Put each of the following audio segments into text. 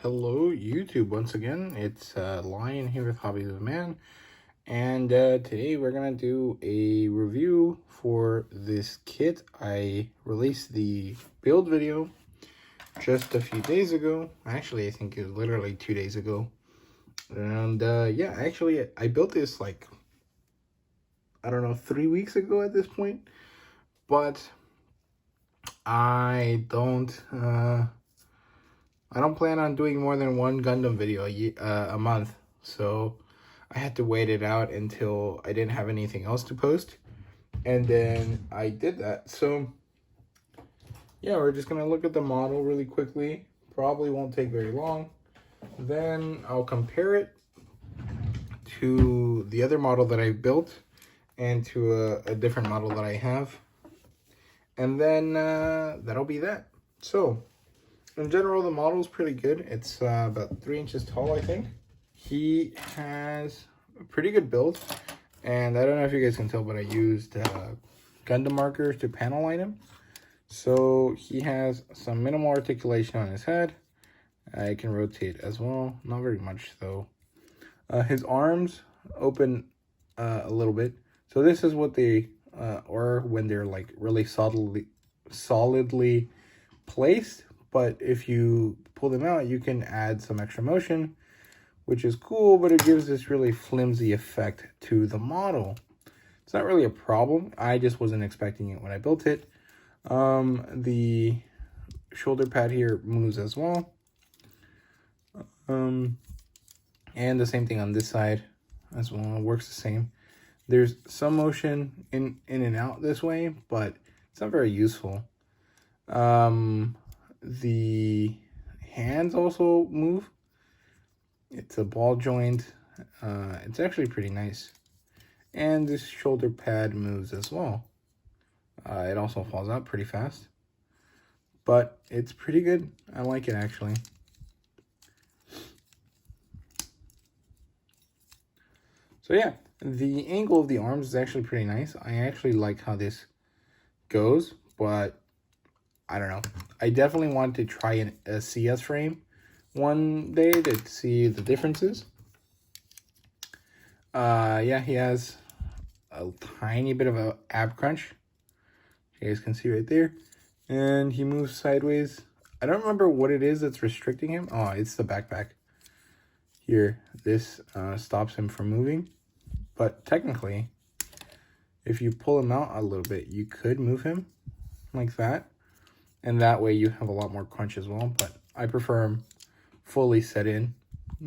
Hello YouTube, once again it's Lion here with Hobbies of Man, and today we're gonna do a review for this kit. I released the build video just a few days ago. Actually, I think it was literally 2 days ago, and yeah, actually I built this like, I don't know, 3 weeks ago at this point, but I don't plan on doing more than one Gundam video a month, so I had to wait it out until I didn't have anything else to post, and then I did that. So yeah, we're just gonna look at the model really quickly. Probably won't take very long. Then I'll compare it to the other model that I built and to a different model that I have, and then that'll be that. So in general, the model is pretty good. It's about 3 inches tall, I think. He has a pretty good build, and I don't know if you guys can tell, but I used Gundam markers to panel line him. So he has some minimal articulation on his head. I can rotate as well, not very much though. His arms open a little bit. So this is what they are when they're like really solidly placed. But if you pull them out, you can add some extra motion, which is cool, but it gives this really flimsy effect to the model. It's not really a problem. I just wasn't expecting it when I built it. The shoulder pad here moves as well. And the same thing on this side as well. It works the same. There's some motion in and out this way, but it's not very useful. The hands also move. It's a ball joint. It's actually pretty nice. And this shoulder pad moves as well. It also falls out pretty fast, but it's pretty good. I like it actually. So yeah, the angle of the arms is actually pretty nice. I actually like how this goes, but I don't know. I definitely want to try a CS frame one day to see the differences. Yeah, he has a tiny bit of a ab crunch. You guys can see right there. And he moves sideways. I don't remember what it is that's restricting him. Oh, it's the backpack. Here, this stops him from moving. But technically, if you pull him out a little bit, you could move him like that. And that way you have a lot more crunch as well. But I prefer him fully set in.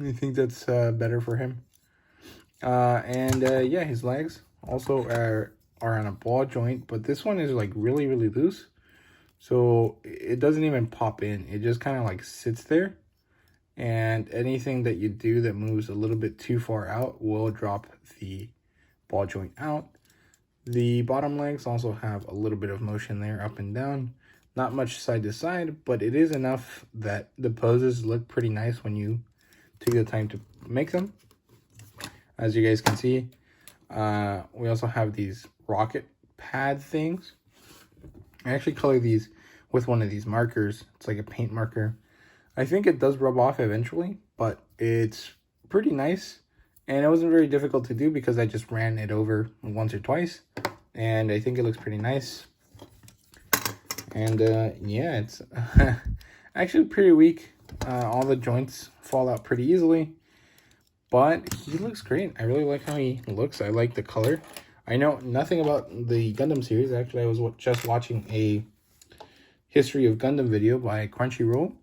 I think that's better for him. Yeah, his legs also are on a ball joint. But this one is like really, really loose. So it doesn't even pop in. It just kind of like sits there. And anything that you do that moves a little bit too far out will drop the ball joint out. The bottom legs also have a little bit of motion there, up and down. Not much side to side, but it is enough that the poses look pretty nice when you take the time to make them. As you guys can see, we also have these rocket pad things. I actually color these with one of these markers. It's like a paint marker. I think it does rub off eventually, but it's pretty nice. And it wasn't very difficult to do because I just ran it over once or twice. And I think it looks pretty nice. And yeah, it's actually pretty weak. All the joints fall out pretty easily. But he looks great. I really like how he looks. I like the color. I know nothing about the Gundam series. Actually, I was just watching a history of Gundam video by Crunchyroll.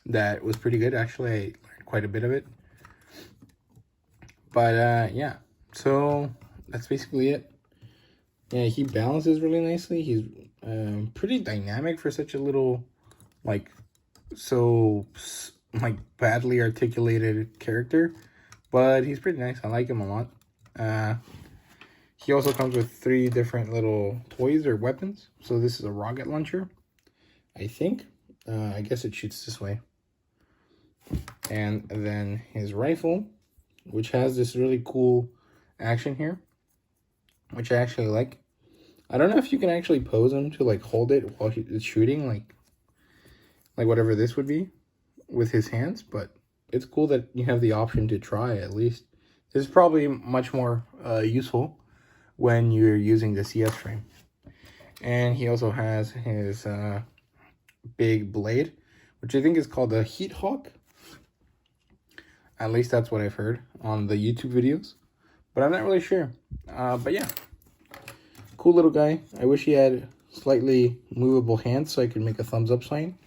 That was pretty good. Actually, I learned quite a bit of it. But yeah, so that's basically it. Yeah, he balances really nicely. He's pretty dynamic for such a little, like, badly articulated character. But he's pretty nice. I like him a lot. He also comes with 3 different little toys or weapons. So this is a rocket launcher, I think. I guess it shoots this way. And then his rifle, which has this really cool action here, which I actually like. I don't know if you can actually pose him to like hold it while it's shooting, like whatever this would be. with his hands, but it's cool that you have the option to try at least. This is probably much more useful when you're using the CS frame. And he also has his big blade, which I think is called the Heat Hawk. At least that's what I've heard on the YouTube videos, but I'm not really sure. But yeah, cool little guy. I wish he had slightly movable hands so I could make a thumbs up sign,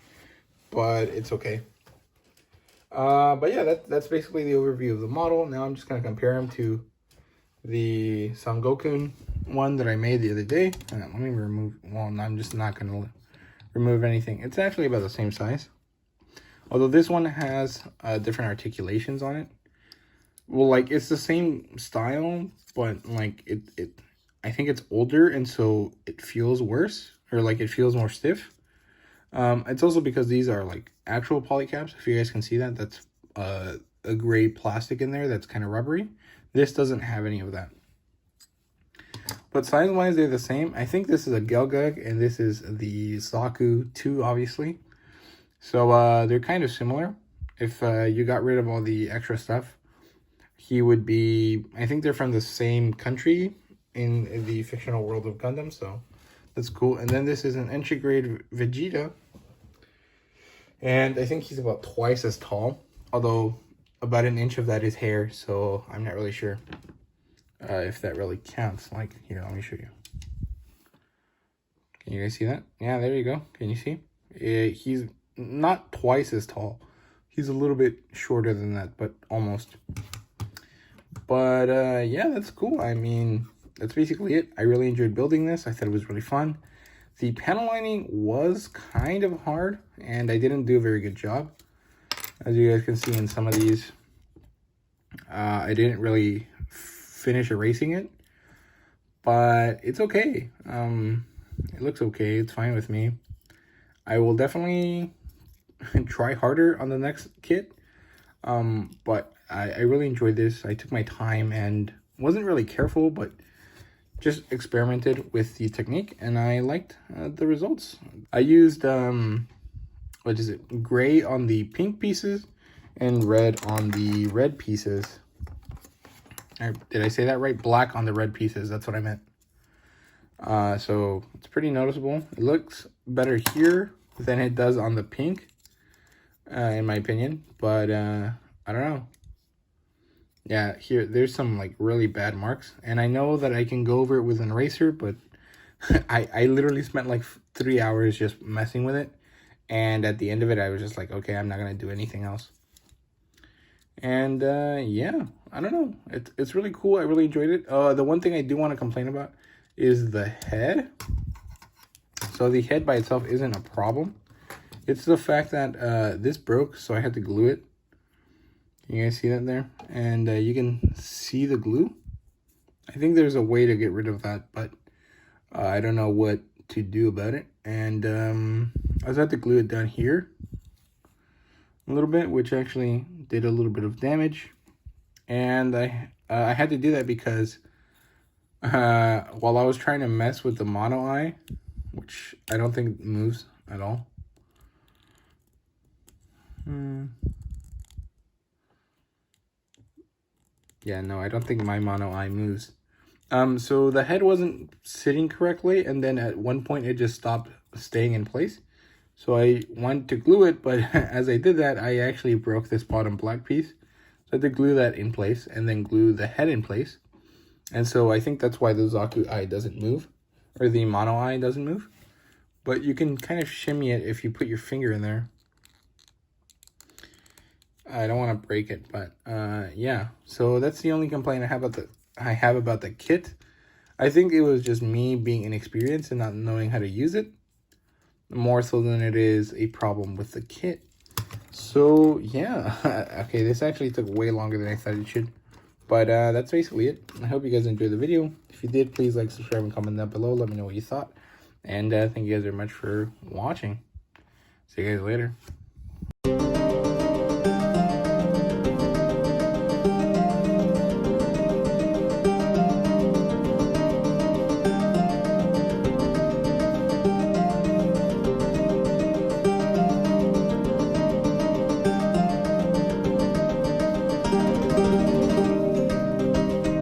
but it's okay. But yeah, that's basically the overview of the model. Now I'm just going to compare him to the Son Goku one that I made the other day. Let me remove, well, no, I'm just not going to remove anything. It's actually about the same size. Although this one has different articulations on it. Well, like, it's the same style, but like I think it's older, and so it feels worse, or like it feels more stiff. It's also because these are like actual polycaps. If you guys can see that, that's a gray plastic in there that's kind of rubbery. This doesn't have any of that. But size-wise, they're the same. I think this is a Gelgug, and this is the Zaku 2, obviously. So they're kind of similar. If you got rid of all the extra stuff, he would be, I think they're from the same country in the fictional world of Gundam, so that's cool. And then this is an entry-grade Vegeta, and I think he's about twice as tall, although about an inch of that is hair, so I'm not really sure if that really counts. Like, here, let me show you. Can you guys see that? Yeah, there you go. Can you see? He's not twice as tall. He's a little bit shorter than that, but almost. But yeah, that's cool. I mean, that's basically it. I really enjoyed building this. I thought it was really fun. The panel lining was kind of hard, and I didn't do a very good job. As you guys can see in some of these, I didn't really finish erasing it, but it's okay. It looks okay. It's fine with me. I will definitely try harder on the next kit, but I really enjoyed this. I took my time and wasn't really careful, but just experimented with the technique, and I liked the results. I used what is it, gray on the pink pieces and red on the red pieces. Did I say that right? Black on the red pieces, that's what I meant. So it's pretty noticeable. It looks better here than it does on the pink, in my opinion, but I don't know. Yeah, here, there's some like really bad marks, and I know that I can go over it with an eraser, but I literally spent like 3 hours just messing with it, and at the end of it, I was just like, okay, I'm not gonna do anything else. And yeah, I don't know, it's really cool. I really enjoyed it. The one thing I do want to complain about is the head. So the head by itself isn't a problem. It's the fact that this broke, so I had to glue it. You guys see that there? And you can see the glue. I think there's a way to get rid of that, but I don't know what to do about it. And I just had to glue it down here a little bit, which actually did a little bit of damage. And I had to do that because while I was trying to mess with the mono eye, which I don't think moves at all. Yeah, no, I don't think my mono eye moves. So the head wasn't sitting correctly, and then at one point it just stopped staying in place. So I went to glue it, but as I did that, I actually broke this bottom black piece. So I had to glue that in place and then glue the head in place. And so I think that's why the Zaku eye doesn't move, or the mono eye doesn't move. But you can kind of shimmy it if you put your finger in there. I don't want to break it, but yeah. So that's the only complaint I have about the kit. I think it was just me being inexperienced and not knowing how to use it, more so than it is a problem with the kit. So yeah, okay, this actually took way longer than I thought it should, but that's basically it. I hope you guys enjoyed the video. If you did, please like, subscribe, and comment down below. Let me know what you thought, and thank you guys very much for watching. See you guys later.